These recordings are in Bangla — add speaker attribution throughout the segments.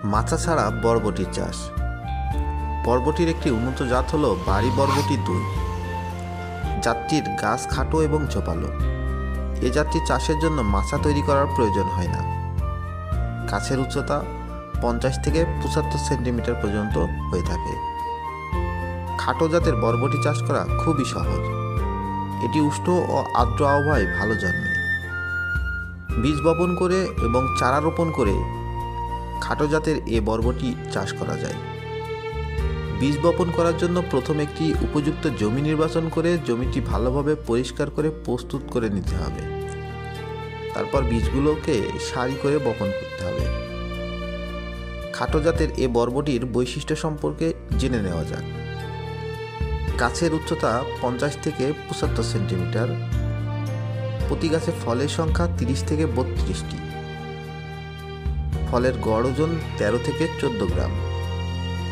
Speaker 1: মাচা ছাড়া বরবটির চাষ। বরবটির একটি উন্নত জাত হল বাড়ি বরবটি 2। জাতটির গাছ খাটো এবং ঝোপালো। এ জাতটি চাষের জন্য মাচা তৈরি করার প্রয়োজন হয় না। গাছের উচ্চতা 50 থেকে 75 সেন্টিমিটার পর্যন্ত হয়ে থাকে। খাটো জাতের বরবটি চাষ করা খুবই সহজ। এটি উষ্ণ ও আর্দ্র আবহাওয়ায় ভালো জন্মে। বীজ বপন করে এবং চারা রোপণ করে খাটো জাতের এ বরবটি চাষ করা যায়। বীজ বপন করার জন্য প্রথমে একটি উপযুক্ত জমি নির্বাচন করে জমিটি ভালোভাবে পরিষ্কার করে প্রস্তুত করে নিতে হবে। তারপর বীজগুলোকে সারি করে বপন করতে হবে। খাটো জাতের এ বরবটির বৈশিষ্ট্য সম্পর্কে জেনে নেওয়া যাক। গাছের উচ্চতা 50 থেকে 75 সেন্টিমিটার। প্রতি গাছে ফলের সংখ্যা 30 থেকে 32টি। ফলের গড় ওজন 13 থেকে 14 গ্রাম।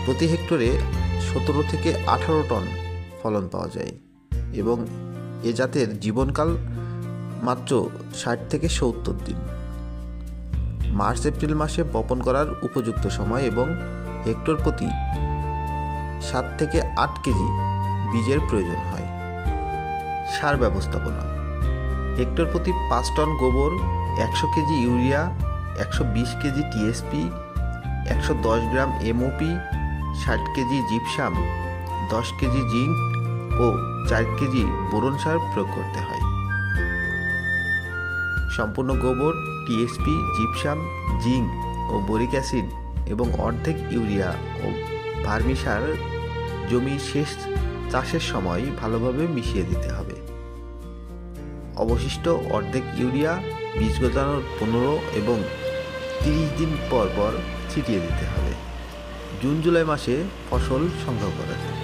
Speaker 1: প্রতি হেক্টরে 17 থেকে 18 টন ফলন পাওয়া যায় এবং এ জাতের জীবনকাল মাত্র 60 থেকে 70 দিন। মার্চ এপ্রিল মাসে বপন করার উপযুক্ত সময় এবং হেক্টর প্রতি 7 থেকে 8 কেজি বীজের প্রয়োজন হয়। সার ব্যবস্থাপনা: হেক্টর প্রতি 5 টন গোবর, 100 kg urea, 120 kg TSP, 110 gram MOP, 60 kg gypsum, 10 kg zinc ও 4 কেজি বোরন সার প্রয়োগ করতে হয়। সম্পূর্ণ গোবর, টিএসপি, জিপসাম, জিঙ্ক ও বোরিক অ্যাসিড এবং অর্ধেক ইউরিয়া ও ভার্মি সার জমির শেষ চাষের সময় ভালোভাবে মিশিয়ে দিতে হবে। অবশিষ্ট অর্ধেক ইউরিয়া বীজ গজানোর 15 এবং 30 দিন পর পর ছিটিয়ে দিতে হবে। জুন জুলাই মাসে ফসল সংগ্রহ করা যায়।